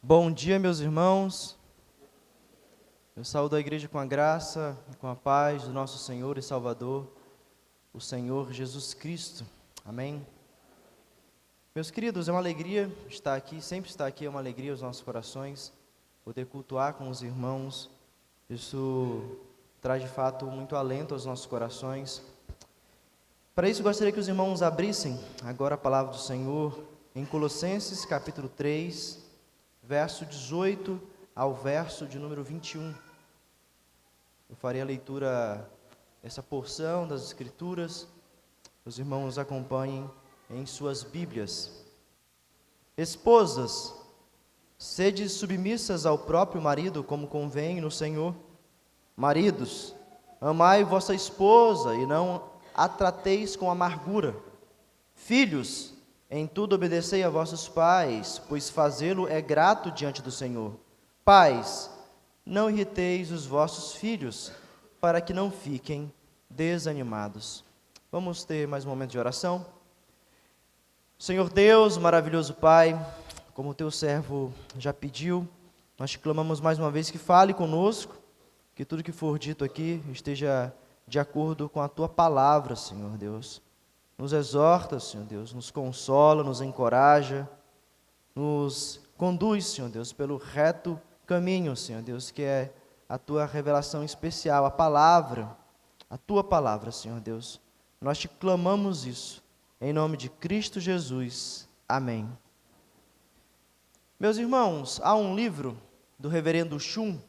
Bom dia, meus irmãos. Eu saúdo a igreja com a graça e com a paz do nosso Senhor e Salvador, o Senhor Jesus Cristo. Amém? Meus queridos, é uma alegria estar aqui, sempre estar aqui é uma alegria aos nossos corações, poder cultuar com os irmãos. Isso traz de fato muito alento aos nossos corações. Para isso, gostaria que os irmãos abrissem agora a palavra do Senhor em Colossenses capítulo 3, verso 18 ao verso de número 21. Eu farei a leitura dessa porção das Escrituras. Os irmãos acompanhem em suas Bíblias. Esposas, sede submissas ao próprio marido, como convém no Senhor. Maridos, amai vossa esposa e não a trateis com amargura. Filhos, em tudo obedecei a vossos pais, pois fazê-lo é grato diante do Senhor. Pais, não irriteis os vossos filhos, para que não fiquem desanimados. Vamos ter mais um momento de oração? Senhor Deus, maravilhoso Pai, como o teu servo já pediu, nós te clamamos mais uma vez que fale conosco, que tudo que for dito aqui esteja de acordo com a tua palavra, Senhor Deus. Nos exorta, Senhor Deus, nos consola, nos encoraja, nos conduz, Senhor Deus, pelo reto caminho, Senhor Deus, que é a tua revelação especial, a palavra, a tua palavra, Senhor Deus. Nós te clamamos isso, em nome de Cristo Jesus. Amém. Meus irmãos, há um livro do reverendo Shum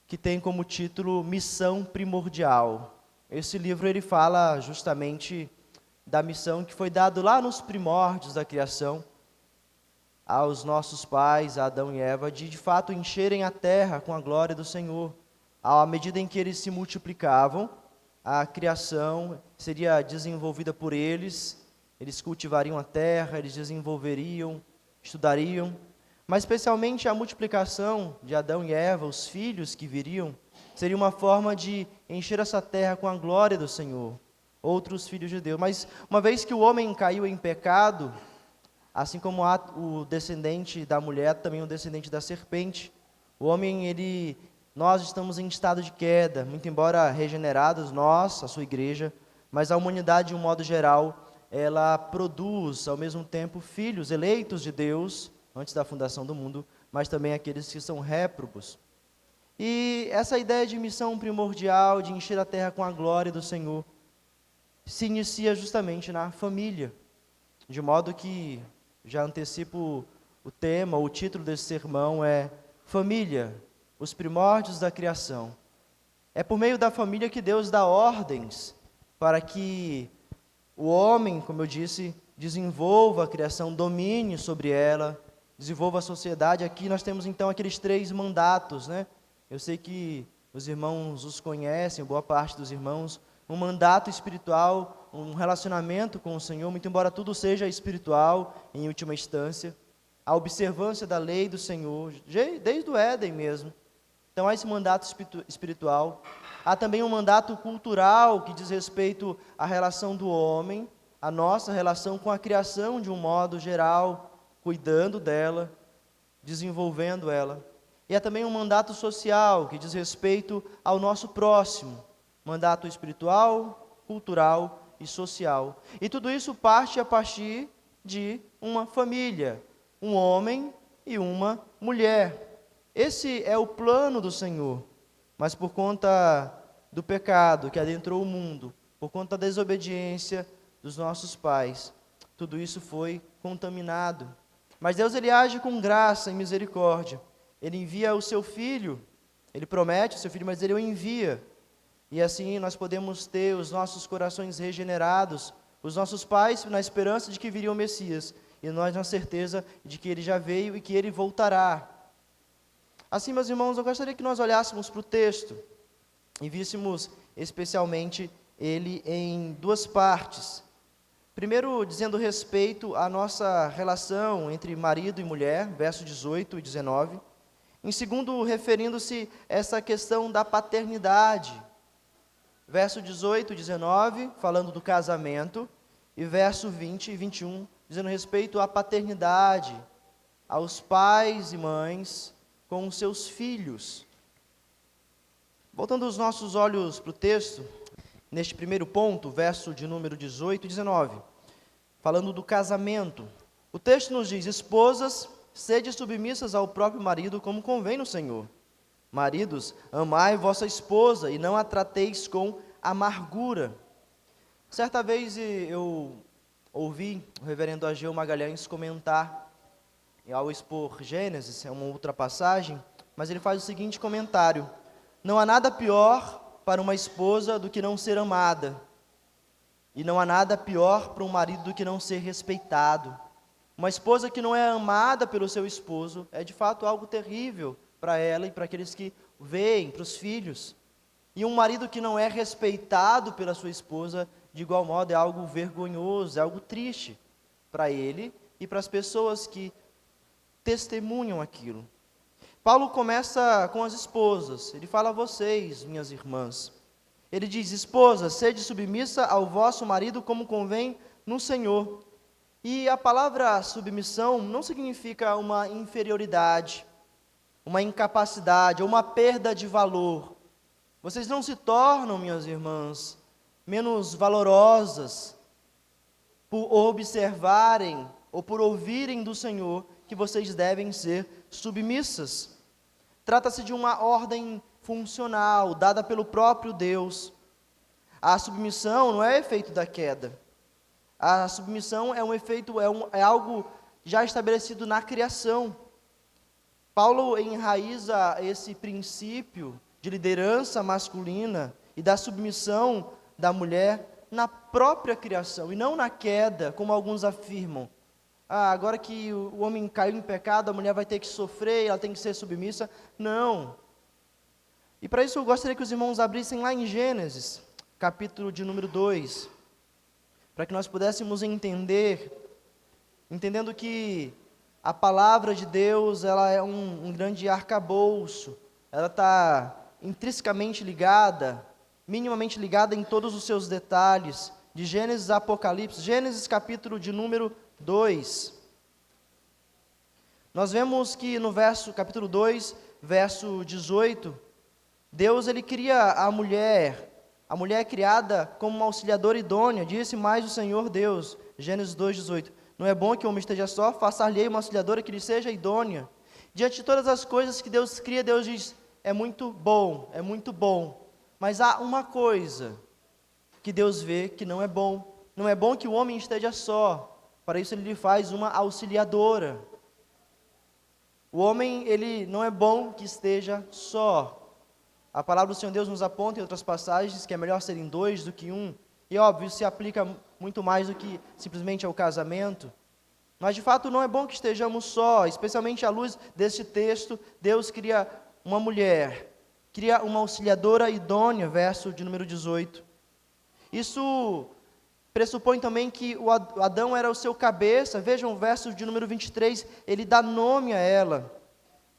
que tem como título Missão Primordial. Esse livro ele fala justamente da missão que foi dada lá nos primórdios da criação aos nossos pais, Adão e Eva, de fato encherem a terra com a glória do Senhor. À medida em que eles se multiplicavam, a criação seria desenvolvida por eles cultivariam a terra, eles desenvolveriam, estudariam, mas especialmente a multiplicação de Adão e Eva, os filhos que viriam, seria uma forma de encher essa terra com a glória do Senhor, outros filhos de Deus. Mas uma vez que o homem caiu em pecado, assim como o descendente da mulher, também o descendente da serpente, o homem, nós estamos em estado de queda, muito embora regenerados, nós, a sua igreja, mas a humanidade de um modo geral, ela produz ao mesmo tempo filhos eleitos de Deus, antes da fundação do mundo, mas também aqueles que são réprobos. E essa ideia de missão primordial, de encher a terra com a glória do Senhor, se inicia justamente na família, de modo que, já antecipo o tema, o título desse sermão é Família, os primórdios da criação. É por meio da família que Deus dá ordens para que o homem, como eu disse, desenvolva a criação, domine sobre ela, desenvolva a sociedade. Aqui nós temos então aqueles 3 mandatos, né? Eu sei que os irmãos os conhecem, boa parte dos irmãos, um mandato espiritual, um relacionamento com o Senhor, muito embora tudo seja espiritual, em última instância, a observância da lei do Senhor, desde o Éden mesmo. Então há esse mandato espiritual, há também um mandato cultural, que diz respeito à relação do homem, a nossa relação com a criação de um modo geral, cuidando dela, desenvolvendo ela. E há também um mandato social, que diz respeito ao nosso próximo, mandato espiritual, cultural e social. E tudo isso parte a partir de uma família, um homem e uma mulher. Esse é o plano do Senhor, mas por conta do pecado que adentrou o mundo, por conta da desobediência dos nossos pais, tudo isso foi contaminado. Mas Deus ele age com graça e misericórdia. Ele envia o seu Filho, ele promete o seu Filho, mas ele o envia. E assim nós podemos ter os nossos corações regenerados, os nossos pais na esperança de que viria o Messias, e nós na certeza de que ele já veio e que ele voltará. Assim, meus irmãos, eu gostaria que nós olhássemos para o texto e víssemos especialmente ele em 2 partes. Primeiro, dizendo respeito à nossa relação entre marido e mulher, verso 18 e 19. Em segundo, referindo-se a essa questão da paternidade, verso 18 e 19, falando do casamento, e verso 20 e 21, dizendo respeito à paternidade, aos pais e mães com os seus filhos. Voltando os nossos olhos para o texto, neste primeiro ponto, verso de número 18 e 19, falando do casamento. O texto nos diz: esposas, sede submissas ao próprio marido, como convém no Senhor. Maridos, amai vossa esposa e não a trateis com amargura. Certa vez eu ouvi o reverendo Ageu Magalhães comentar, ao expor Gênesis, é uma outra passagem, mas ele faz o seguinte comentário: não há nada pior para uma esposa do que não ser amada, e não há nada pior para um marido do que não ser respeitado. Uma esposa que não é amada pelo seu esposo é de fato algo terrível para ela e para aqueles que veem, para os filhos. E um marido que não é respeitado pela sua esposa, de igual modo, é algo vergonhoso, é algo triste para ele e para as pessoas que testemunham aquilo. Paulo começa com as esposas. Ele fala a vocês, minhas irmãs. Ele diz: esposas, sede submissa ao vosso marido como convém no Senhor. E a palavra submissão não significa uma inferioridade, uma incapacidade ou uma perda de valor. Vocês não se tornam, minhas irmãs, menos valorosas por observarem ou por ouvirem do Senhor que vocês devem ser submissas. Trata-se de uma ordem funcional, dada pelo próprio Deus. A submissão não é efeito da queda. A submissão é um efeito, é algo já estabelecido na criação. Paulo enraiza esse princípio de liderança masculina e da submissão da mulher na própria criação, e não na queda, como alguns afirmam. Agora que o homem caiu em pecado, a mulher vai ter que sofrer, ela tem que ser submissa. Não. E para isso eu gostaria que os irmãos abrissem lá em Gênesis, capítulo de número 2, para que nós pudéssemos entendendo que a palavra de Deus, ela é um grande arcabouço, ela está intrinsecamente ligada, minimamente ligada em todos os seus detalhes, de Gênesis a Apocalipse. Gênesis capítulo de número 2. Nós vemos que no capítulo 2, verso 18, Deus ele cria a mulher é criada como uma auxiliadora idônea. Disse mais o Senhor Deus, Gênesis 2:18, não é bom que o homem esteja só, façar-lhe uma auxiliadora que lhe seja idônea. Diante de todas as coisas que Deus cria, Deus diz: é muito bom, mas há uma coisa que Deus vê que não é bom. Não é bom que o homem esteja só, para isso ele lhe faz uma auxiliadora. O homem, ele não é bom que esteja só. A palavra do Senhor Deus nos aponta em outras passagens que é melhor serem dois do que um, e óbvio, isso se aplica muito mais do que simplesmente ao casamento. Mas de fato não é bom que estejamos só, especialmente à luz deste texto. Deus cria uma mulher, cria uma auxiliadora idônea, verso de número 18. Isso pressupõe também que o Adão era o seu cabeça. Vejam o verso de número 23, ele dá nome a ela.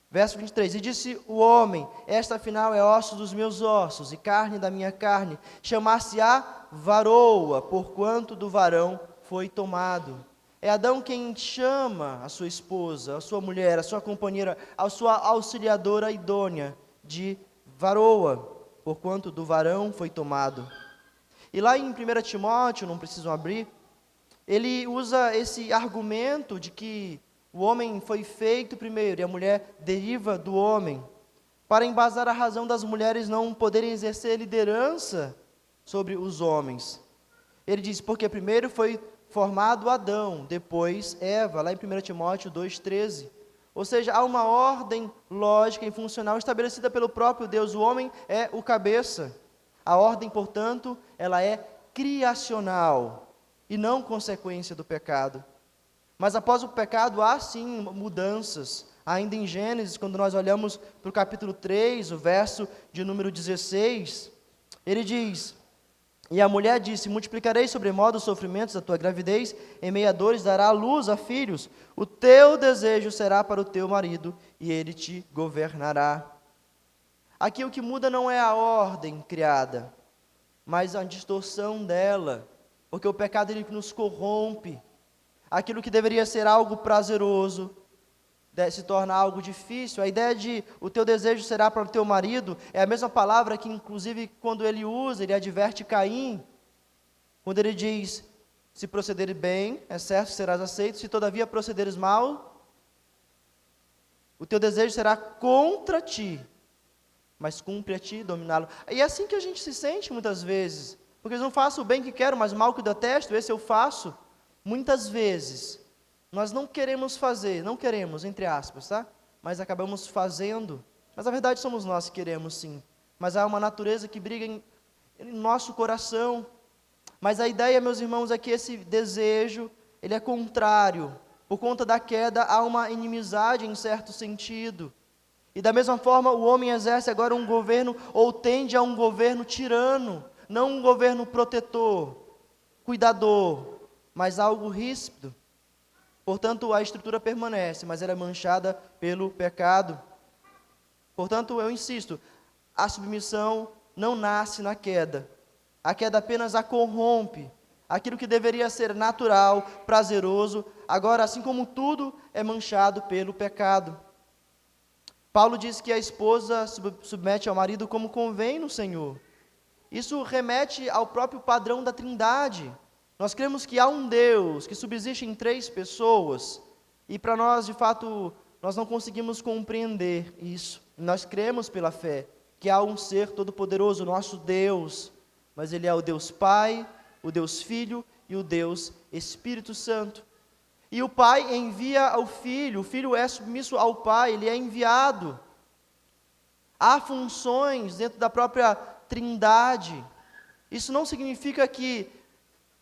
Verso 23, e disse o homem: esta afinal é osso dos meus ossos e carne da minha carne, chamar-se-á varoa, porquanto do varão foi tomado. É Adão quem chama a sua esposa, a sua mulher, a sua companheira, a sua auxiliadora idônea de varoa, porquanto do varão foi tomado. E lá em 1 Timóteo, não precisam abrir, ele usa esse argumento de que o homem foi feito primeiro e a mulher deriva do homem, para embasar a razão das mulheres não poderem exercer liderança sobre os homens. Ele diz: porque primeiro foi formado Adão, depois Eva, lá em 1 Timóteo 2,13. Ou seja, há uma ordem lógica e funcional estabelecida pelo próprio Deus. O homem é o cabeça. A ordem, portanto, ela é criacional e não consequência do pecado. Mas após o pecado há sim mudanças. Ainda em Gênesis, quando nós olhamos para o capítulo 3, o verso de número 16, ele diz: e a mulher disse: multiplicarei sobremodo os sofrimentos da tua gravidez, em meio a dores dará à luz a filhos, o teu desejo será para o teu marido, e ele te governará. Aqui o que muda não é a ordem criada, mas a distorção dela, porque o pecado ele nos corrompe. Aquilo que deveria ser algo prazeroso, se torna algo difícil. A ideia de o teu desejo será para o teu marido é a mesma palavra que, inclusive, quando ele usa, ele adverte Caim, quando ele diz: se procederes bem, é certo que serás aceito, se todavia procederes mal, o teu desejo será contra ti, mas cumpre a ti dominá-lo. E é assim que a gente se sente muitas vezes, porque eu não faço o bem que quero, mas o mal que detesto, esse eu faço. Muitas vezes, nós não queremos fazer, não queremos, entre aspas, tá? Mas acabamos fazendo, mas na verdade somos nós que queremos sim, mas há uma natureza que briga em nosso coração. Mas a ideia, meus irmãos, é que esse desejo, ele é contrário. Por conta da queda, há uma inimizade em certo sentido. E da mesma forma, o homem exerce agora um governo, ou tende a um governo tirano, não um governo protetor, cuidador, mas algo ríspido. Portanto, a estrutura permanece, mas ela é manchada pelo pecado. Portanto, eu insisto, a submissão não nasce na queda. A queda apenas a corrompe. Aquilo que deveria ser natural, prazeroso, agora, assim como tudo, é manchado pelo pecado. Paulo diz que a esposa submete ao marido como convém no Senhor. Isso remete ao próprio padrão da Trindade. Nós cremos que há um Deus que subsiste em 3 pessoas, e para nós, de fato, nós não conseguimos compreender isso. Nós cremos pela fé que há um ser todo-poderoso, nosso Deus, mas Ele é o Deus Pai, o Deus Filho e o Deus Espírito Santo. E o Pai envia ao Filho, o Filho é submisso ao Pai, Ele é enviado. Há funções dentro da própria Trindade. Isso não significa que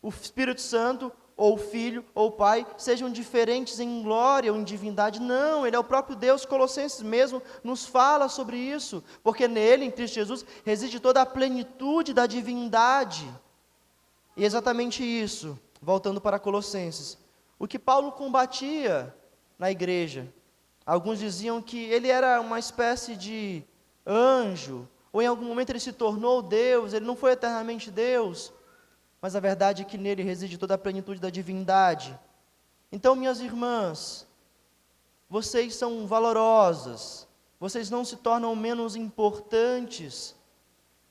o Espírito Santo, ou o Filho, ou o Pai, sejam diferentes em glória ou em divindade. Não, Ele é o próprio Deus. Colossenses mesmo nos fala sobre isso, porque nele, em Cristo Jesus, reside toda a plenitude da divindade. E exatamente isso, voltando para Colossenses, o que Paulo combatia na igreja. Alguns diziam que ele era uma espécie de anjo, ou em algum momento ele se tornou Deus, ele não foi eternamente Deus. Mas a verdade é que nele reside toda a plenitude da divindade. Então, minhas irmãs, vocês são valorosas, vocês não se tornam menos importantes.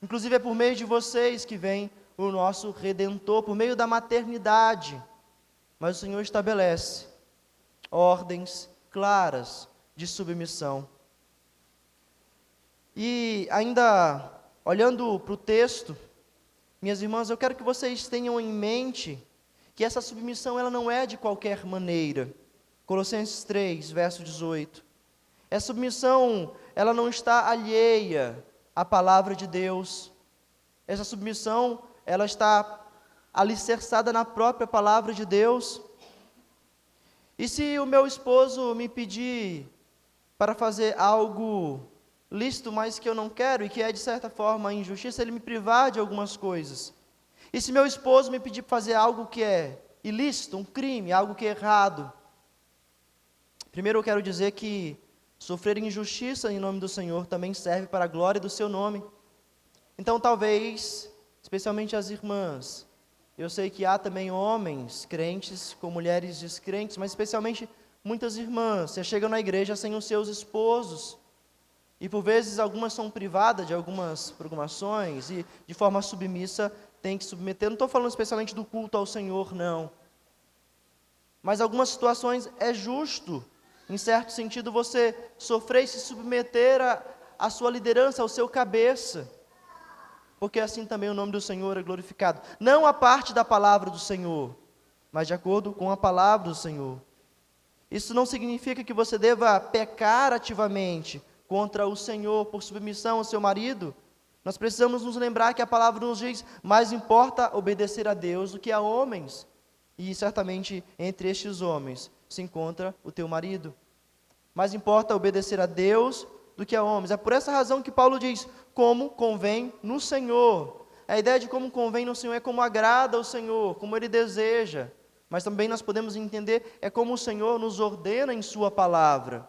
Inclusive é por meio de vocês que vem o nosso Redentor, por meio da maternidade. Mas o Senhor estabelece ordens claras de submissão. E ainda, olhando para o texto, minhas irmãs, eu quero que vocês tenham em mente que essa submissão ela não é de qualquer maneira. Colossenses 3, verso 18. Essa submissão, ela não está alheia à palavra de Deus. Essa submissão, ela está alicerçada na própria palavra de Deus. E se o meu esposo me pedir para fazer algo lícito, mas que eu não quero, e que é de certa forma injustiça, ele me privar de algumas coisas. E se meu esposo me pedir para fazer algo que é ilícito, um crime, algo que é errado, primeiro eu quero dizer que sofrer injustiça em nome do Senhor também serve para a glória do seu nome. Então talvez, especialmente as irmãs, eu sei que há também homens crentes com mulheres descrentes, mas especialmente muitas irmãs, você chega na igreja sem os seus esposos, e por vezes algumas são privadas de algumas programações e de forma submissa tem que submeter. Não estou falando especialmente do culto ao Senhor, não. Mas algumas situações é justo, em certo sentido, você sofrer e se submeter à sua liderança, ao seu cabeça. Porque assim também o nome do Senhor é glorificado. Não a parte da palavra do Senhor, mas de acordo com a palavra do Senhor. Isso não significa que você deva pecar ativamente contra o Senhor por submissão ao seu marido. Nós precisamos nos lembrar que a palavra nos diz: mais importa obedecer a Deus do que a homens. E certamente entre estes homens se encontra o teu marido. Mais importa obedecer a Deus do que a homens. É por essa razão que Paulo diz: como convém no Senhor. A ideia de como convém no Senhor é como agrada ao Senhor, como Ele deseja. Mas também nós podemos entender é como o Senhor nos ordena em sua palavra.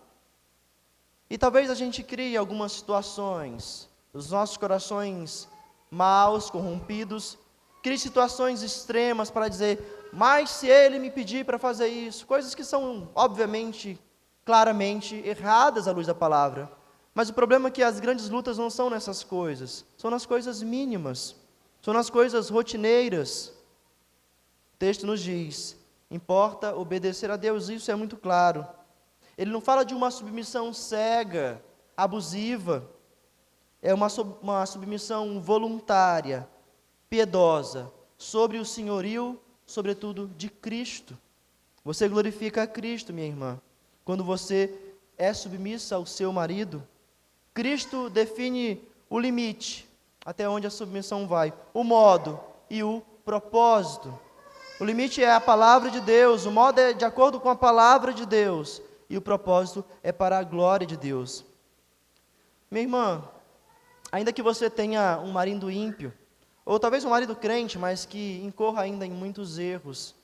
E talvez a gente crie algumas situações, os nossos corações maus, corrompidos, crie situações extremas para dizer: mas se ele me pedir para fazer isso, coisas que são obviamente claramente erradas à luz da palavra. Mas o problema é que as grandes lutas não são nessas coisas, são nas coisas mínimas, são nas coisas rotineiras. O texto nos diz: importa obedecer a Deus, isso é muito claro. Ele não fala de uma submissão cega, abusiva, é uma submissão voluntária, piedosa, sobre o senhorio, sobretudo, de Cristo. Você glorifica a Cristo, minha irmã, quando você é submissa ao seu marido. Cristo define o limite, até onde a submissão vai, o modo e o propósito. O limite é a palavra de Deus, o modo é de acordo com a palavra de Deus, e o propósito é para a glória de Deus. Minha irmã, ainda que você tenha um marido ímpio, ou talvez um marido crente, mas que incorra ainda em muitos erros,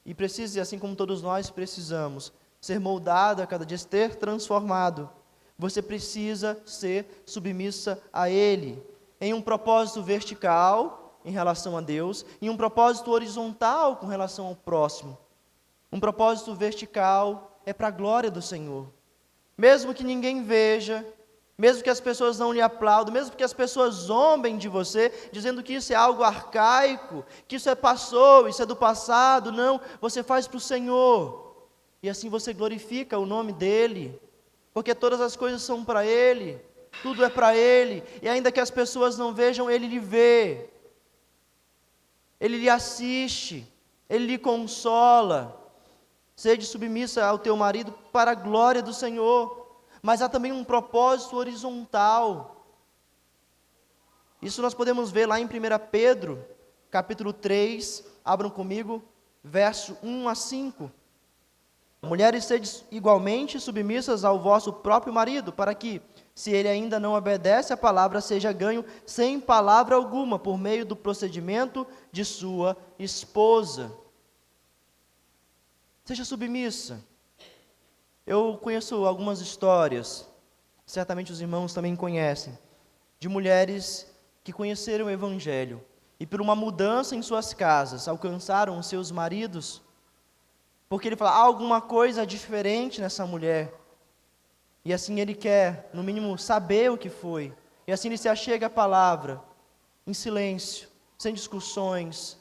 e precise, assim como todos nós precisamos, ser moldado a cada dia, ser transformado, você precisa ser submissa a Ele, em um propósito vertical, em relação a Deus, e um propósito horizontal com relação ao próximo. Um propósito vertical é para a glória do Senhor. Mesmo que ninguém veja, mesmo que as pessoas não lhe aplaudam, mesmo que as pessoas zombem de você, dizendo que isso é algo arcaico, que isso passou, isso é do passado, não, você faz para o Senhor, e assim você glorifica o nome dEle, porque todas as coisas são para Ele, tudo é para Ele, e ainda que as pessoas não vejam, Ele lhe vê, Ele lhe assiste, Ele lhe consola. Sede submissa ao teu marido para a glória do Senhor. Mas há também um propósito horizontal. Isso nós podemos ver lá em 1 Pedro, capítulo 3, abram comigo, verso 1 a 5. Mulheres, sede igualmente submissas ao vosso próprio marido, para que, se ele ainda não obedece à palavra, seja ganho sem palavra alguma, por meio do procedimento de sua esposa. Seja submissa. Eu conheço algumas histórias, certamente os irmãos também conhecem, de mulheres que conheceram o Evangelho e por uma mudança em suas casas alcançaram os seus maridos, porque ele fala, há alguma coisa diferente nessa mulher, e assim ele quer, no mínimo, saber o que foi, e assim ele se achega à palavra, em silêncio, sem discussões,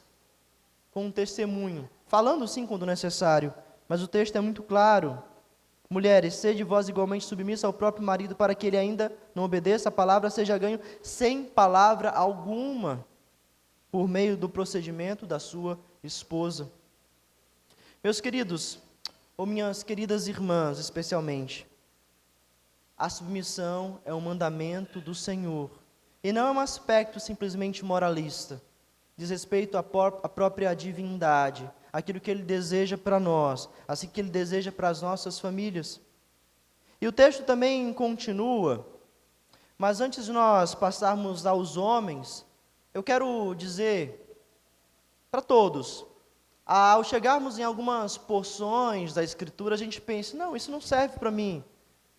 com um testemunho, falando sim quando necessário, mas o texto é muito claro. Mulheres, sede vós igualmente submissa ao próprio marido, para que ele ainda não obedeça a palavra, seja ganho sem palavra alguma, por meio do procedimento da sua esposa. Meus queridos, ou minhas queridas irmãs especialmente, a submissão é um mandamento do Senhor, e não é um aspecto simplesmente moralista, diz respeito à própria divindade, aquilo que Ele deseja para nós, assim que Ele deseja para as nossas famílias. E o texto também continua, mas antes de nós passarmos aos homens, eu quero dizer para todos, ao chegarmos em algumas porções da Escritura, a gente pensa, não, isso não serve para mim,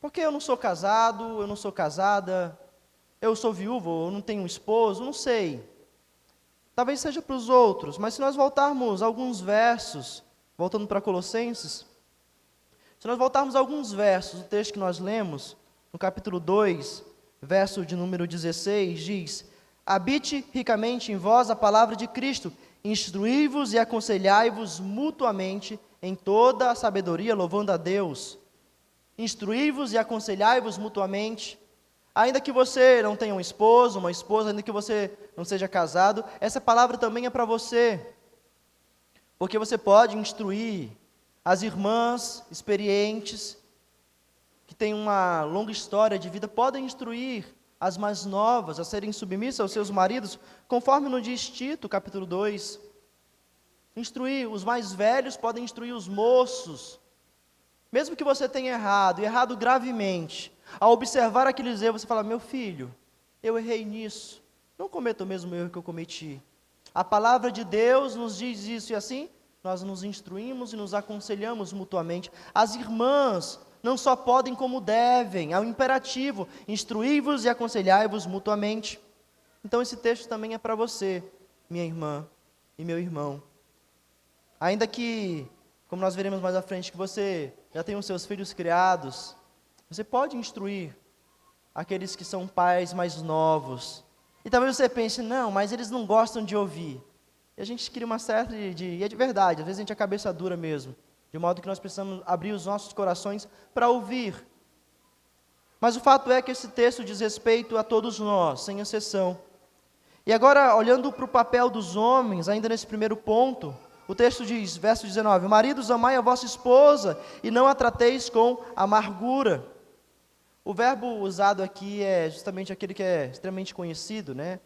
porque eu não sou casado, eu não sou casada, eu sou viúvo, eu não tenho um esposo, não sei. Talvez seja para os outros, mas se nós voltarmos alguns versos, voltando para Colossenses, se nós voltarmos alguns versos, o texto que nós lemos, no capítulo 2, verso de número 16, diz, habite ricamente em vós a palavra de Cristo, instruí-vos e aconselhai-vos mutuamente em toda a sabedoria, louvando a Deus. Instruí-vos e aconselhai-vos mutuamente. Ainda que você não tenha um esposo, uma esposa, ainda que você não seja casado, essa palavra também é para você. Porque você pode instruir as irmãs experientes, que têm uma longa história de vida, podem instruir as mais novas a serem submissas aos seus maridos, conforme no diz Tito, capítulo 2. Instruir, os mais velhos podem instruir os moços. Mesmo que você tenha errado, e errado gravemente, ao observar aqueles erros, você fala, meu filho, eu errei nisso, não cometa o mesmo erro que eu cometi. A palavra de Deus nos diz isso, e assim, nós nos instruímos e nos aconselhamos mutuamente. As irmãs não só podem como devem, é um imperativo, instruí-vos e aconselhai-vos mutuamente. Então esse texto também é para você, minha irmã e meu irmão. Ainda que como nós veremos mais à frente, que você já tem os seus filhos criados, você pode instruir aqueles que são pais mais novos. E talvez você pense, não, mas eles não gostam de ouvir. E a gente cria uma série e é de verdade, às vezes a gente é cabeça dura mesmo, de modo que nós precisamos abrir os nossos corações para ouvir. Mas o fato é que esse texto diz respeito a todos nós, sem exceção. E agora, olhando para o papel dos homens, ainda nesse primeiro ponto, o texto diz, verso 19, maridos, amai a vossa esposa e não a trateis com amargura. O verbo usado aqui é justamente aquele que é extremamente conhecido, né?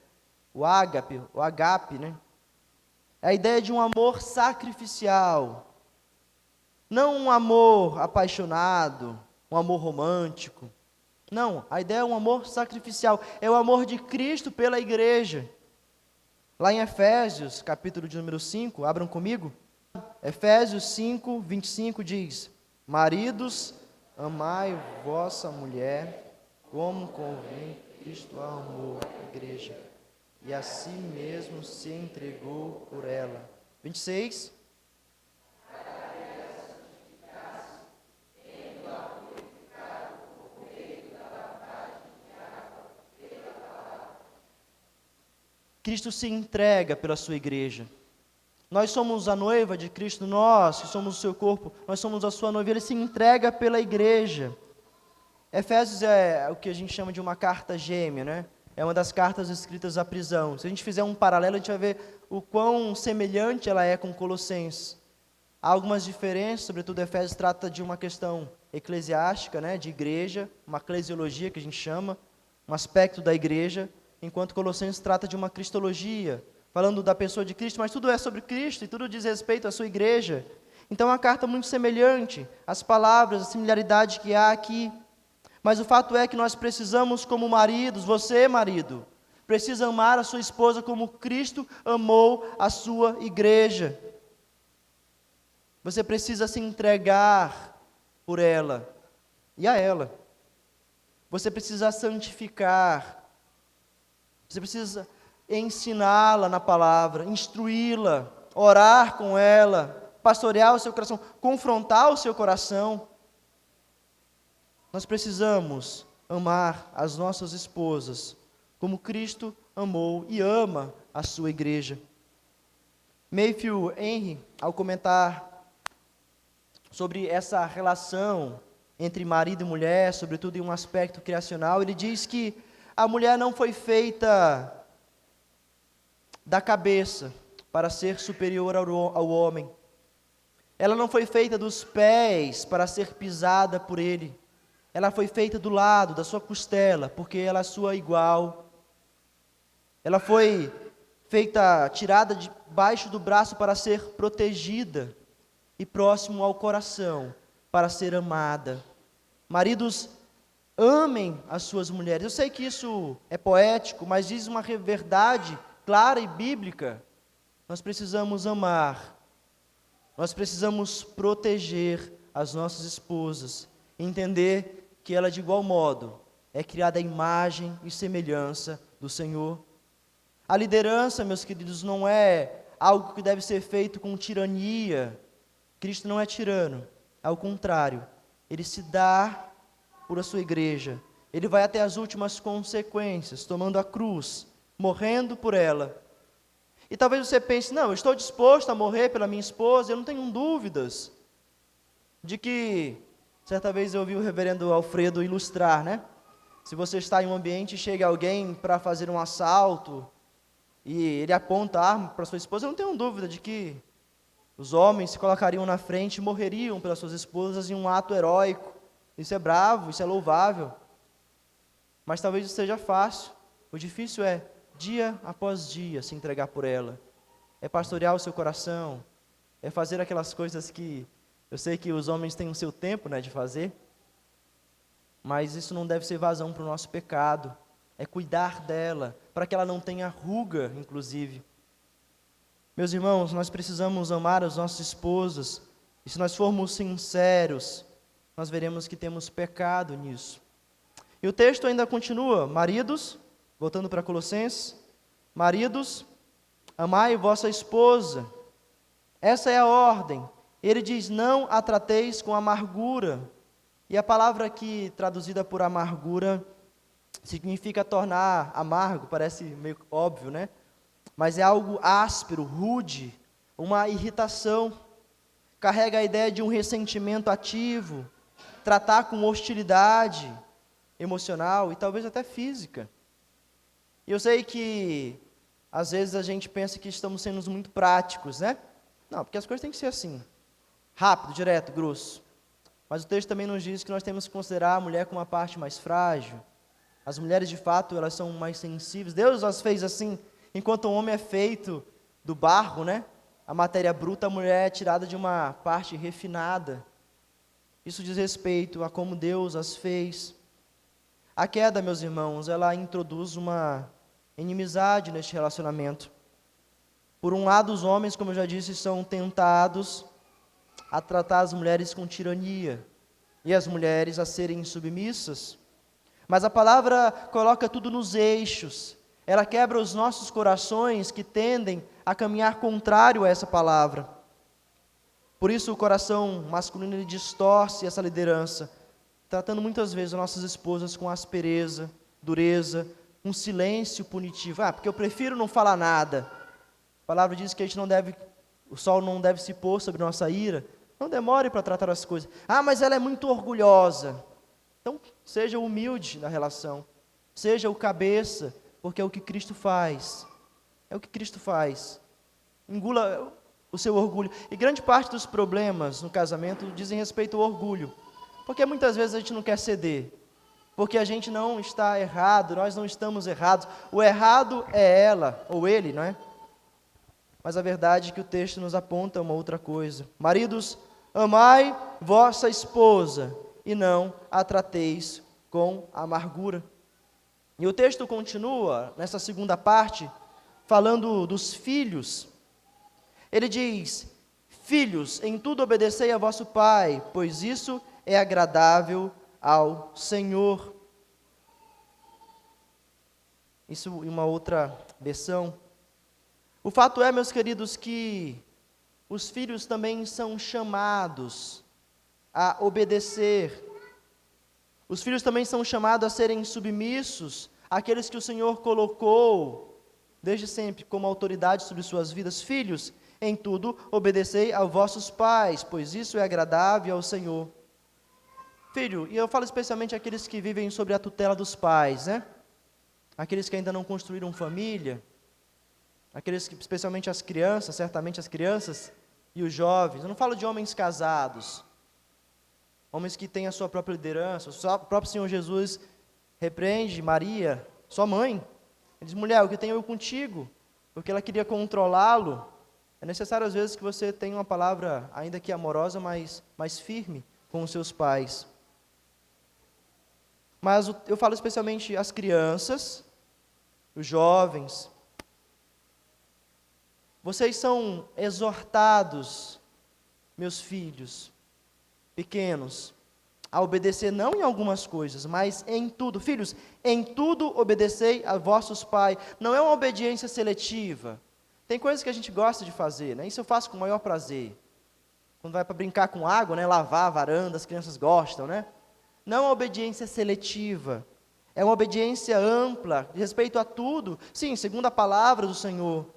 O agape, né? É a ideia de um amor sacrificial. Não um amor apaixonado, um amor romântico. Não, a ideia é um amor sacrificial. É o amor de Cristo pela igreja. Lá em Efésios, capítulo de número 5, abram comigo. Efésios 5, 25 diz, maridos, amai vossa mulher, como convém Cristo amou a igreja, e a si mesmo se entregou por ela. 26. Cristo se entrega pela sua igreja. Nós somos a noiva de Cristo, nós que somos o seu corpo, nós somos a sua noiva, ele se entrega pela igreja. Efésios é o que a gente chama de uma carta gêmea, né? É uma das cartas escritas à prisão. Se a gente fizer um paralelo, a gente vai ver o quão semelhante ela é com Colossenses. Há algumas diferenças, sobretudo Efésios trata de uma questão eclesiástica, né? De igreja, uma eclesiologia que a gente chama, um aspecto da igreja, enquanto Colossenses trata de uma cristologia, falando da pessoa de Cristo, mas tudo é sobre Cristo e tudo diz respeito à sua igreja. Então é uma carta muito semelhante, as palavras, a similaridade que há aqui. Mas o fato é que nós precisamos, como maridos, você, marido, precisa amar a sua esposa como Cristo amou a sua igreja. Você precisa se entregar por ela e a ela. Você precisa santificar. Você precisa ensiná-la na palavra, instruí-la, orar com ela, pastorear o seu coração, confrontar o seu coração. Nós precisamos amar as nossas esposas como Cristo amou e ama a sua igreja. Matthew Henry, ao comentar sobre essa relação entre marido e mulher, sobretudo em um aspecto criacional, ele diz que a mulher não foi feita da cabeça para ser superior ao homem. Ela não foi feita dos pés para ser pisada por ele. Ela foi feita do lado, da sua costela, porque ela é sua igual. Ela foi feita, tirada debaixo do braço para ser protegida e próximo ao coração para ser amada. Maridos, amem as suas mulheres. Eu sei que isso é poético, mas diz uma verdade clara e bíblica. Nós precisamos amar. Nós precisamos proteger as nossas esposas. Entender que ela, de igual modo, é criada à imagem e semelhança do Senhor. A liderança, meus queridos, não é algo que deve ser feito com tirania. Cristo não é tirano. Ao contrário, ele se dá por a sua igreja. Ele vai até as últimas consequências, tomando a cruz, morrendo por ela. E talvez você pense, não, eu estou disposto a morrer pela minha esposa, eu não tenho dúvidas de que, certa vez eu ouvi o reverendo Alfredo ilustrar, né? Se você está em um ambiente e chega alguém para fazer um assalto, e ele aponta a arma para sua esposa, eu não tenho dúvida de que os homens se colocariam na frente e morreriam pelas suas esposas em um ato heróico. Isso é bravo, isso é louvável. Mas talvez isso seja fácil. O difícil é, dia após dia, se entregar por ela. É pastorear o seu coração. É fazer aquelas coisas que eu sei que os homens têm o seu tempo, né, de fazer. Mas isso não deve ser vazão para o nosso pecado. É cuidar dela, para que ela não tenha ruga, inclusive. Meus irmãos, nós precisamos amar as nossas esposas. E se nós formos sinceros, nós veremos que temos pecado nisso. E o texto ainda continua, maridos, voltando para Colossenses, maridos, amai vossa esposa. Essa é a ordem. Ele diz: não a trateis com amargura. E a palavra aqui, traduzida por amargura, significa tornar amargo, parece meio óbvio, né? Mas é algo áspero, rude, uma irritação. Carrega a ideia de um ressentimento ativo, tratar com hostilidade emocional e talvez até física. E eu sei que às vezes a gente pensa que estamos sendo muito práticos, né? Não, porque as coisas têm que ser assim, rápido, direto, grosso. Mas o texto também nos diz que nós temos que considerar a mulher como uma parte mais frágil. As mulheres, de fato, elas são mais sensíveis. Deus as fez assim, enquanto o homem é feito do barro, né? A matéria bruta, a mulher é tirada de uma parte refinada. Isso diz respeito a como Deus as fez. A queda, meus irmãos, ela introduz uma inimizade neste relacionamento. Por um lado, os homens, como eu já disse, são tentados a tratar as mulheres com tirania e as mulheres a serem submissas. Mas a palavra coloca tudo nos eixos. Ela quebra os nossos corações que tendem a caminhar contrário a essa palavra. Por isso o coração masculino ele distorce essa liderança, tratando muitas vezes as nossas esposas com aspereza, dureza, um silêncio punitivo. Porque eu prefiro não falar nada. A palavra diz que o sol não deve se pôr sobre nossa ira. Não demore para tratar as coisas. Mas ela é muito orgulhosa. Então, seja humilde na relação. Seja o cabeça, porque é o que Cristo faz. É o que Cristo faz. Engula o seu orgulho. E grande parte dos problemas no casamento dizem respeito ao orgulho. Porque muitas vezes a gente não quer ceder. Porque a gente não está errado, nós não estamos errados. O errado é ela, ou ele, não é? Mas a verdade é que o texto nos aponta uma outra coisa. Maridos, amai vossa esposa, e não a trateis com amargura. E o texto continua, nessa segunda parte, falando dos filhos. Ele diz: filhos, em tudo obedecei a vosso pai, pois isso é agradável ao Senhor. Isso em uma outra versão. O fato é, meus queridos, que os filhos também são chamados a obedecer. Os filhos também são chamados a serem submissos àqueles que o Senhor colocou, desde sempre, como autoridade sobre suas vidas. Filhos, em tudo obedecei aos vossos pais, pois isso é agradável ao Senhor. Filho, e eu falo especialmente àqueles que vivem sob a tutela dos pais, né? Aqueles que ainda não construíram família, aqueles que, especialmente as crianças, certamente as crianças e os jovens. Eu não falo de homens casados, homens que têm a sua própria liderança. O próprio Senhor Jesus repreende Maria, sua mãe. Ele diz: mulher, o que tenho eu contigo? Porque ela queria controlá-lo. É necessário às vezes que você tenha uma palavra, ainda que amorosa, mas mais firme com os seus pais. Mas eu falo especialmente às crianças, os jovens. Vocês são exortados, meus filhos pequenos, a obedecer não em algumas coisas, mas em tudo. Filhos, em tudo obedecei a vossos pais. Não é uma obediência seletiva. Tem coisas que a gente gosta de fazer, né? Isso eu faço com o maior prazer. Quando vai para brincar com água, né? Lavar a varanda, as crianças gostam, né? Não é uma obediência seletiva. É uma obediência ampla, de respeito a tudo. Sim, segundo a palavra do Senhor.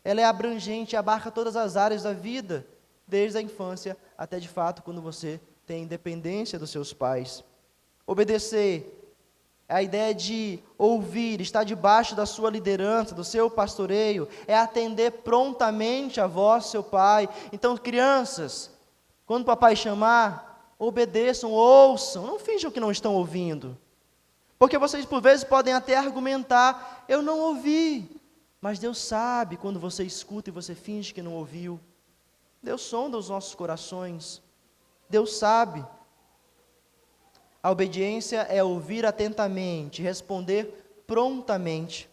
Ela é abrangente, abarca todas as áreas da vida, desde a infância até de fato quando você tem independência dos seus pais. Obedecer é a ideia de ouvir, estar debaixo da sua liderança, do seu pastoreio, é atender prontamente a voz, seu pai. Então, crianças, quando o papai chamar, obedeçam, ouçam, não finjam que não estão ouvindo. Porque vocês por vezes podem até argumentar: eu não ouvi. Mas Deus sabe quando você escuta e você finge que não ouviu. Deus sonda os nossos corações. Deus sabe. A obediência é ouvir atentamente, responder prontamente.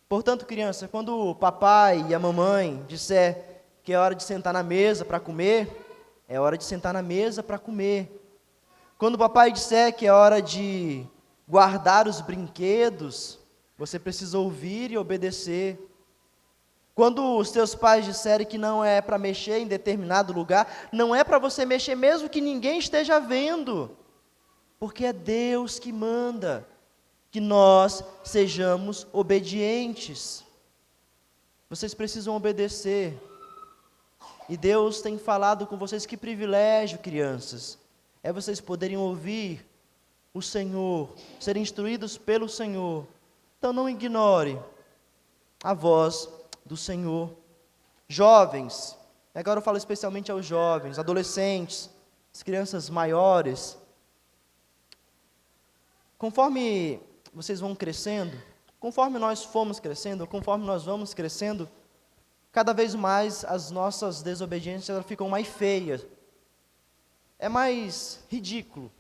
Portanto, criança, quando o papai e a mamãe disser que é hora de sentar na mesa para comer, é hora de sentar na mesa para comer. Quando o papai disser que é hora de guardar os brinquedos, você precisa ouvir e obedecer. Quando os teus pais disserem que não é para mexer em determinado lugar, não é para você mexer mesmo que ninguém esteja vendo, porque é Deus que manda que nós sejamos obedientes. Vocês precisam obedecer. E Deus tem falado com vocês, que privilégio, crianças, é vocês poderem ouvir o Senhor, serem instruídos pelo Senhor. Então não ignore a voz do Senhor. Jovens, agora eu falo especialmente aos jovens, adolescentes, as crianças maiores. Conforme vocês vão crescendo, conforme nós fomos crescendo, conforme nós vamos crescendo, cada vez mais as nossas desobediências ficam mais feias. É mais ridículo.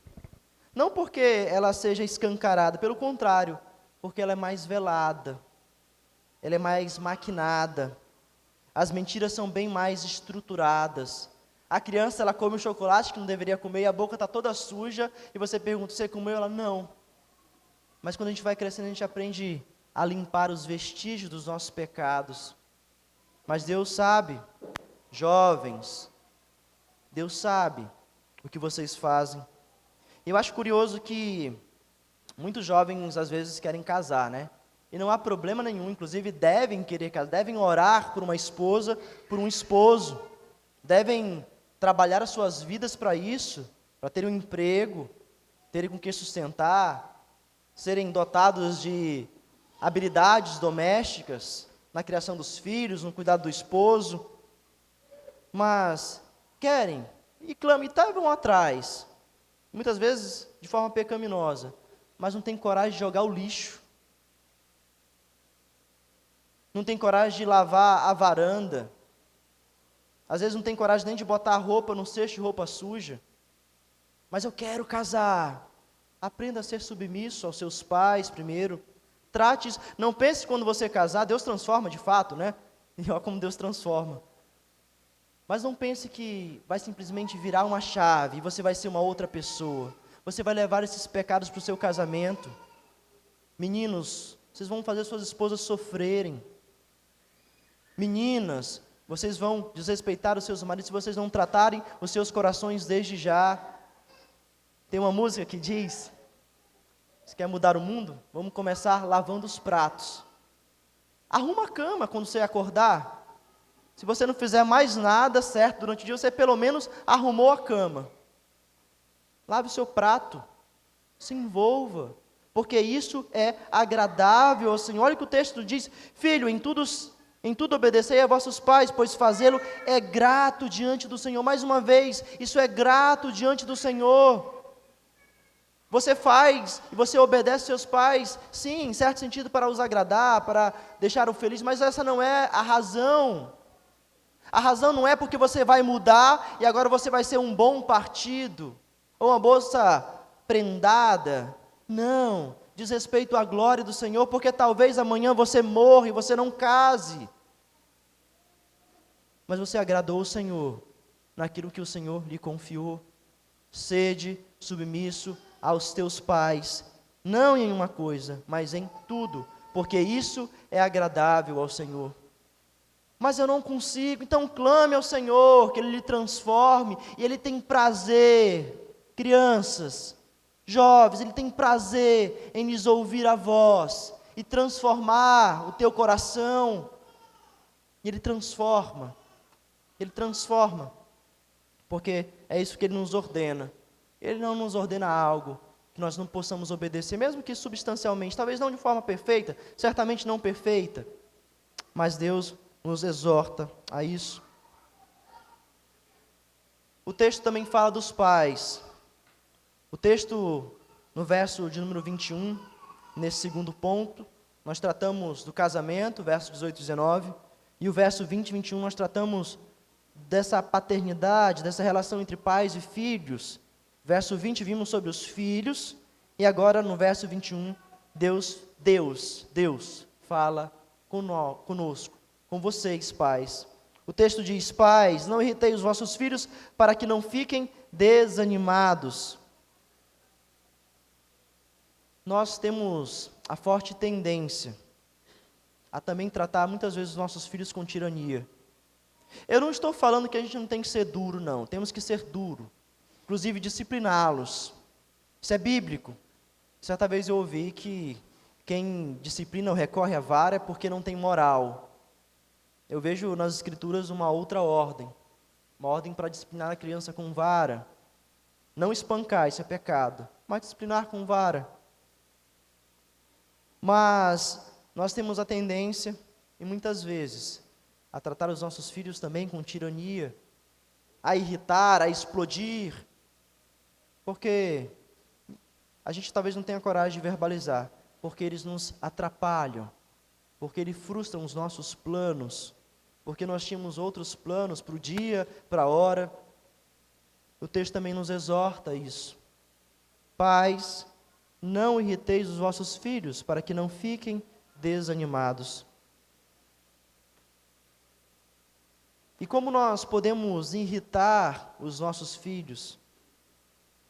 Não porque ela seja escancarada, pelo contrário, porque ela é mais velada, ela é mais maquinada, as mentiras são bem mais estruturadas. A criança, ela come o chocolate que não deveria comer, e a boca está toda suja, e você pergunta, você comeu? Ela, não. Mas quando a gente vai crescendo, a gente aprende a limpar os vestígios dos nossos pecados. Mas Deus sabe, jovens, Deus sabe o que vocês fazem. Eu acho curioso que muitos jovens às vezes querem casar, né? E não há problema nenhum, inclusive devem querer casar, devem orar por uma esposa, por um esposo, devem trabalhar as suas vidas para isso, para terem um emprego, terem com que sustentar, serem dotados de habilidades domésticas, na criação dos filhos, no cuidado do esposo, mas querem, e clamam, e vão atrás, muitas vezes de forma pecaminosa, mas não tem coragem de jogar o lixo, não tem coragem de lavar a varanda, às vezes não tem coragem nem de botar a roupa no cesto de roupa suja, mas eu quero casar. Aprenda a ser submisso aos seus pais primeiro, trate isso, não pense que quando você casar, Deus transforma de fato, né? E olha como Deus transforma. Mas não pense que vai simplesmente virar uma chave e você vai ser uma outra pessoa. Você vai levar esses pecados para o seu casamento. Meninos, vocês vão fazer suas esposas sofrerem. Meninas, vocês vão desrespeitar os seus maridos se vocês não tratarem os seus corações desde já. Tem uma música que diz: você quer mudar o mundo? Vamos começar lavando os pratos. Arruma a cama quando você acordar. Se você não fizer mais nada certo durante o dia, você pelo menos arrumou a cama. Lave o seu prato. Se envolva. Porque isso é agradável ao Senhor. Olha o que o texto diz: filho, em tudo obedecei a vossos pais, pois fazê-lo é grato diante do Senhor. Mais uma vez, isso é grato diante do Senhor. Você faz e você obedece seus pais, sim, em certo sentido, para os agradar, para deixar-o feliz, mas essa não é a razão. A razão não é porque você vai mudar e agora você vai ser um bom partido, ou uma moça prendada. Não, diz respeito à glória do Senhor, porque talvez amanhã você morra e você não case. Mas você agradou o Senhor naquilo que o Senhor lhe confiou. Sede submisso aos teus pais, não em uma coisa, mas em tudo, porque isso é agradável ao Senhor. Mas eu não consigo, então clame ao Senhor, que Ele lhe transforme, e Ele tem prazer, crianças, jovens, Ele tem prazer em lhes ouvir a voz, e transformar o teu coração, e Ele transforma, porque é isso que Ele nos ordena. Ele não nos ordena algo que nós não possamos obedecer, mesmo que substancialmente, talvez não de forma perfeita, certamente não perfeita, mas Deus nos exorta a isso. O texto também fala dos pais. O texto, no verso de número 21, nesse segundo ponto, nós tratamos do casamento, verso 18 e 19, e o verso 20 e 21 nós tratamos dessa paternidade, dessa relação entre pais e filhos. Verso 20 vimos sobre os filhos, e agora no verso 21, Deus fala conosco, com vocês, pais. O texto diz: pais, não irritei os vossos filhos, para que não fiquem desanimados. Nós temos a forte tendência a também tratar muitas vezes os nossos filhos com tirania. Eu não estou falando que a gente não tem que ser duro, não. Temos que ser duro. Inclusive discipliná-los. Isso é bíblico. Certa vez eu ouvi que quem disciplina ou recorre à vara é porque não tem moral. Eu vejo nas escrituras uma outra ordem. Uma ordem para disciplinar a criança com vara. Não espancar, isso é pecado. Mas disciplinar com vara. Mas nós temos a tendência, e muitas vezes, a tratar os nossos filhos também com tirania, a irritar, a explodir, porque a gente talvez não tenha coragem de verbalizar, porque eles nos atrapalham, porque eles frustram os nossos planos, porque nós tínhamos outros planos para o dia, para a hora. O texto também nos exorta a isso. Pais, não irriteis os vossos filhos, para que não fiquem desanimados. E como nós podemos irritar os nossos filhos?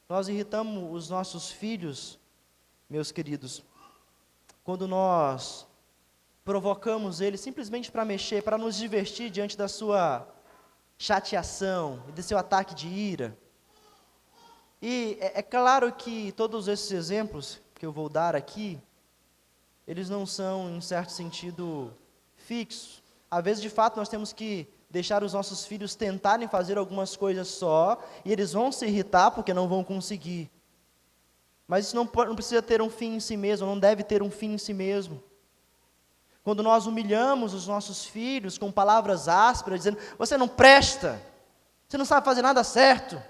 Nós irritamos os nossos filhos, meus queridos, quando nós provocamos eles simplesmente para mexer, para nos divertir diante da sua chateação e do seu ataque de ira. E é claro que todos esses exemplos que eu vou dar aqui, eles não são, em certo sentido, fixos. Às vezes, de fato, nós temos que deixar os nossos filhos tentarem fazer algumas coisas só, e eles vão se irritar porque não vão conseguir. Mas isso não precisa ter um fim em si mesmo, não deve ter um fim em si mesmo. Quando nós humilhamos os nossos filhos com palavras ásperas, dizendo, você não presta, você não sabe fazer nada certo,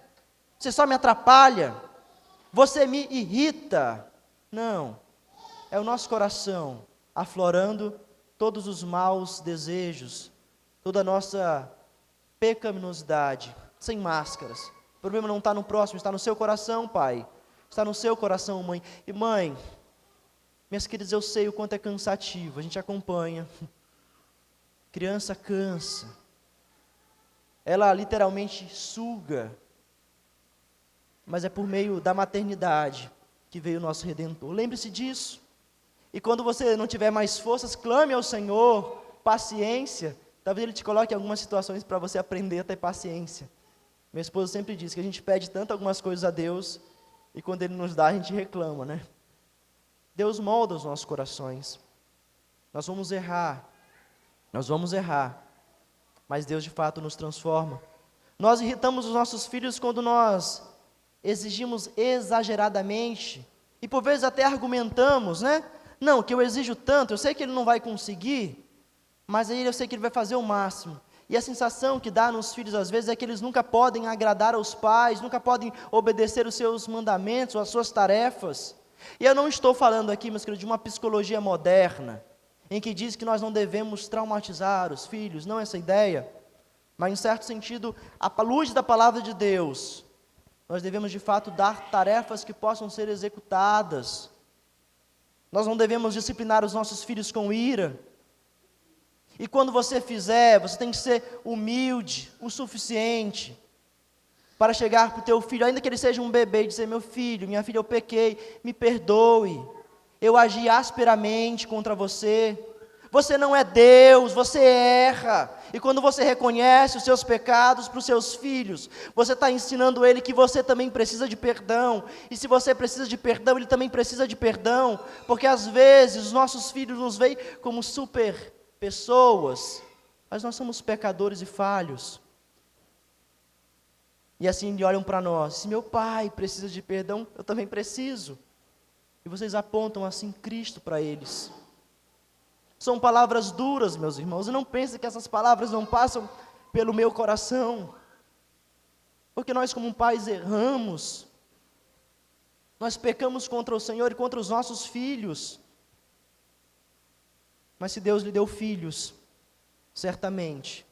você só me atrapalha, você me irrita. Não, é o nosso coração aflorando todos os maus desejos, toda a nossa pecaminosidade, sem máscaras. O problema não está no próximo, está no seu coração, pai. Está no seu coração, mãe. E mãe, minhas queridas, eu sei o quanto é cansativo, a gente acompanha. Criança cansa. Ela literalmente suga. Mas é por meio da maternidade que veio o nosso Redentor. Lembre-se disso. E quando você não tiver mais forças, clame ao Senhor, paciência. Talvez Ele te coloque em algumas situações para você aprender a ter paciência. Minha esposa sempre diz que a gente pede tanto algumas coisas a Deus, e quando Ele nos dá, a gente reclama, né? Deus molda os nossos corações. Nós vamos errar, mas Deus de fato nos transforma. Nós irritamos os nossos filhos quando nós exigimos exageradamente, e por vezes até argumentamos, né? Não, que eu exijo tanto, eu sei que ele não vai conseguir, mas aí eu sei que ele vai fazer o máximo. E a sensação que dá nos filhos às vezes é que eles nunca podem agradar aos pais, nunca podem obedecer os seus mandamentos, ou as suas tarefas. E eu não estou falando aqui, meus queridos, de uma psicologia moderna, em que diz que nós não devemos traumatizar os filhos, não é essa ideia, mas em certo sentido, à luz da palavra de Deus, nós devemos de fato dar tarefas que possam ser executadas. Nós não devemos disciplinar os nossos filhos com ira. E quando você fizer, você tem que ser humilde o suficiente para chegar para o teu filho, ainda que ele seja um bebê, e dizer, meu filho, minha filha, eu pequei, me perdoe, eu agi asperamente contra você. Você não é Deus, você erra. E quando você reconhece os seus pecados para os seus filhos, você está ensinando ele que você também precisa de perdão. E se você precisa de perdão, ele também precisa de perdão. Porque às vezes os nossos filhos nos veem como super pessoas, mas nós somos pecadores e falhos. E assim eles olham para nós, se meu pai precisa de perdão, eu também preciso. E vocês apontam assim Cristo para eles. São palavras duras, meus irmãos, e não pensem que essas palavras não passam pelo meu coração, porque nós como pais erramos, nós pecamos contra o Senhor e contra os nossos filhos. Mas se Deus lhe deu filhos, certamente,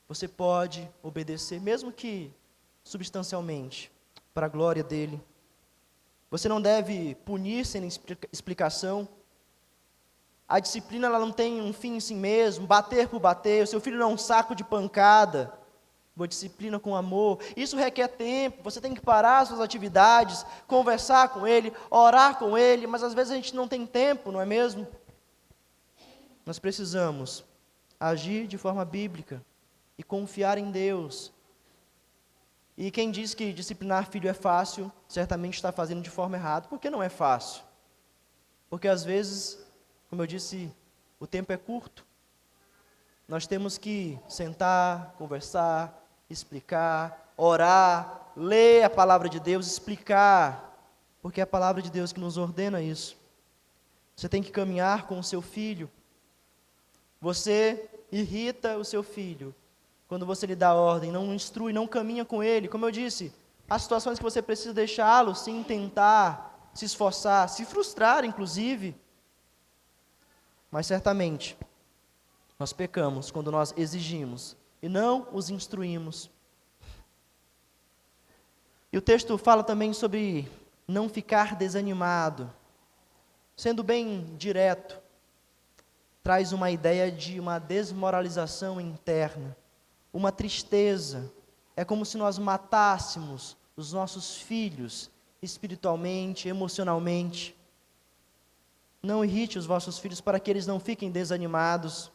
você pode obedecer, mesmo que substancialmente, para a glória dEle. Você não deve punir sem explicação. A disciplina ela não tem um fim em si mesmo, bater por bater, o seu filho não é um saco de pancada. Boa disciplina com amor, isso requer tempo, você tem que parar suas atividades, conversar com ele, orar com ele, mas às vezes a gente não tem tempo, não é mesmo? nós precisamos agir de forma bíblica e confiar em Deus. E quem diz que disciplinar filho é fácil, certamente está fazendo de forma errada, porque não é fácil. Porque às vezes, como eu disse, o tempo é curto. Nós temos que sentar, conversar, explicar, orar, ler a palavra de Deus, explicar, porque é a palavra de Deus que nos ordena isso. Você tem que caminhar com o seu filho. Você irrita o seu filho quando você lhe dá ordem, não instrui, não caminha com ele. Como eu disse, há situações que você precisa deixá-lo sem tentar, se esforçar, se frustrar, inclusive. Mas certamente, nós pecamos quando nós exigimos e não os instruímos. E o texto fala também sobre não ficar desanimado. Sendo bem direto, traz uma ideia de uma desmoralização interna, uma tristeza. É como se nós matássemos os nossos filhos espiritualmente, emocionalmente. Não irrite os vossos filhos para que eles não fiquem desanimados.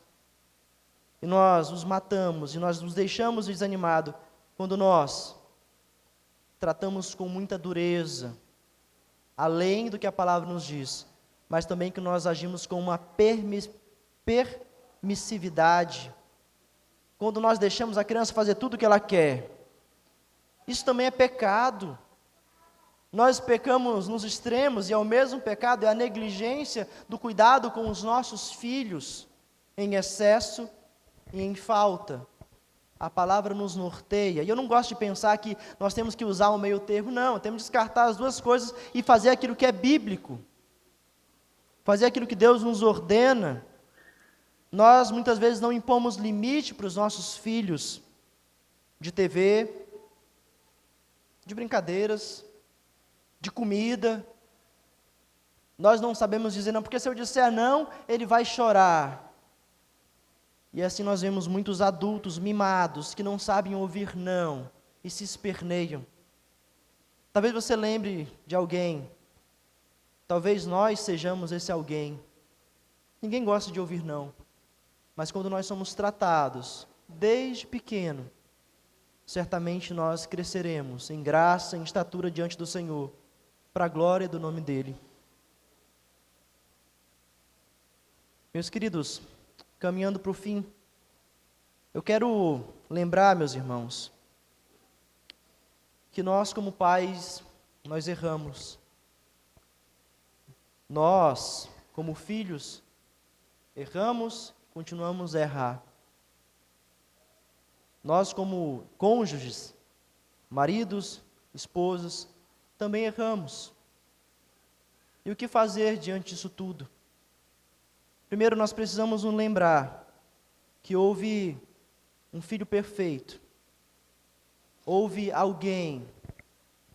E nós os matamos, e nós nos deixamos desanimados quando nós tratamos com muita dureza, além do que a palavra nos diz, mas também que nós agimos com uma permissividade, quando nós deixamos a criança fazer tudo o que ela quer. Isso também é pecado. Nós pecamos nos extremos, e é o mesmo pecado, é a negligência do cuidado com os nossos filhos, em excesso e em falta. A palavra nos norteia, e eu não gosto de pensar que nós temos que usar um meio termo, não, temos que descartar as duas coisas e fazer aquilo que é bíblico, fazer aquilo que Deus nos ordena. Nós muitas vezes não impomos limite para os nossos filhos, de TV, de brincadeiras, de comida. Nós não sabemos dizer não, porque se eu disser não, ele vai chorar. E assim nós vemos muitos adultos mimados, que não sabem ouvir não, e se esperneiam. Talvez você lembre de alguém, talvez nós sejamos esse alguém. Ninguém gosta de ouvir não, mas quando nós somos tratados, desde pequeno, certamente nós cresceremos em graça, em estatura diante do Senhor, para a glória do nome dEle. Meus queridos, caminhando para o fim, eu quero lembrar, meus irmãos, que nós como pais, nós erramos. Nós, como filhos, erramos, continuamos a errar. Nós como cônjuges, maridos, esposas, também erramos. E o que fazer diante disso tudo? Primeiro, nós precisamos nos lembrar que houve um filho perfeito. Houve alguém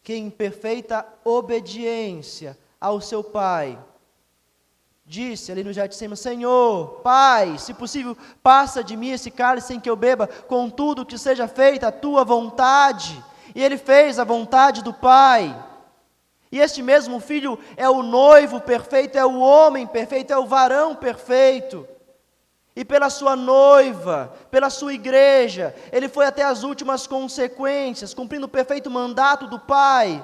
que em perfeita obediência ao seu pai, disse ali no Getsemane: Senhor, Pai, se possível, passa de mim esse cálice sem que eu beba, contudo que seja feita a tua vontade. E ele fez a vontade do Pai. E este mesmo filho é o noivo perfeito, é o homem perfeito, é o varão perfeito. E pela sua noiva, pela sua igreja, ele foi até as últimas consequências, cumprindo o perfeito mandato do Pai.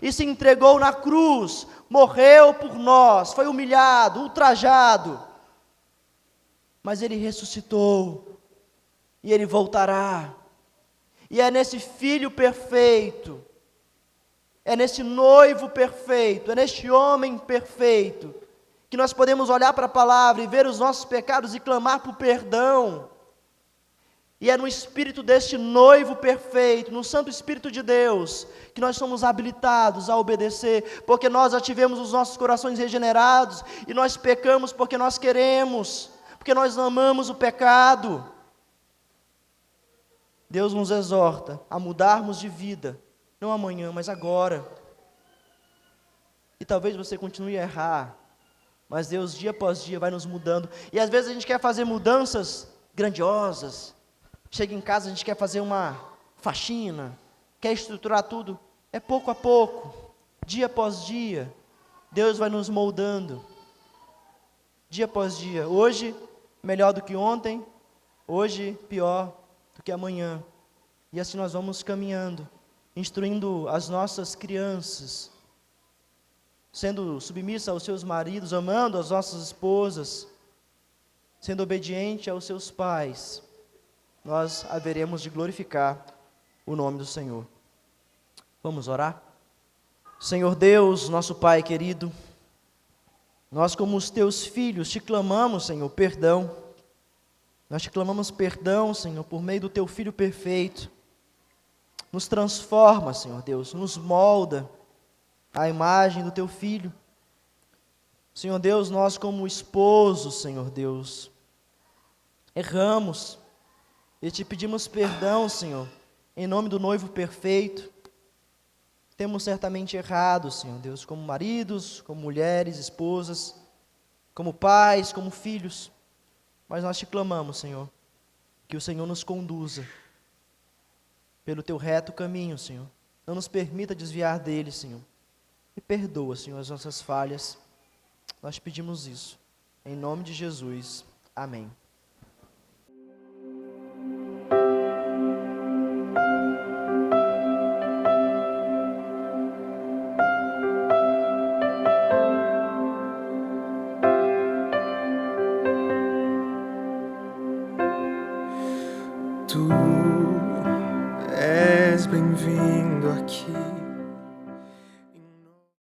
E se entregou na cruz, morreu por nós, foi humilhado, ultrajado. Mas ele ressuscitou, e ele voltará. E é nesse filho perfeito, é nesse noivo perfeito, é neste homem perfeito, que nós podemos olhar para a palavra e ver os nossos pecados e clamar por perdão. E é no espírito deste noivo perfeito, no Santo Espírito de Deus, que nós somos habilitados a obedecer, porque nós já tivemos os nossos corações regenerados, e nós pecamos porque nós queremos, porque nós amamos o pecado. Deus nos exorta a mudarmos de vida, não amanhã, mas agora. E talvez você continue a errar, mas Deus dia após dia vai nos mudando. E às vezes a gente quer fazer mudanças grandiosas. Chega em casa, a gente quer fazer uma faxina, quer estruturar tudo. É pouco a pouco, dia após dia, Deus vai nos moldando. Dia após dia. Hoje melhor do que ontem, hoje pior do que amanhã. E assim nós vamos caminhando, instruindo as nossas crianças, sendo submissa aos seus maridos, amando as nossas esposas, sendo obediente aos seus pais. Nós haveremos de glorificar o nome do Senhor. Vamos orar? Senhor Deus, nosso Pai querido, nós como os teus filhos te clamamos, Senhor, perdão. Nós te clamamos perdão, Senhor, por meio do teu Filho perfeito. Nos transforma, Senhor Deus, nos molda à imagem do teu Filho. Senhor Deus, nós como esposos, Senhor Deus, erramos e te pedimos perdão, Senhor, em nome do noivo perfeito. Temos certamente errado, Senhor Deus, como maridos, como mulheres, esposas, como pais, como filhos. Mas nós te clamamos, Senhor, que o Senhor nos conduza pelo teu reto caminho, Senhor. Não nos permita desviar dele, Senhor. E perdoa, Senhor, as nossas falhas. Nós pedimos isso. Em nome de Jesus. Amém. Tu és bem-vindo aqui.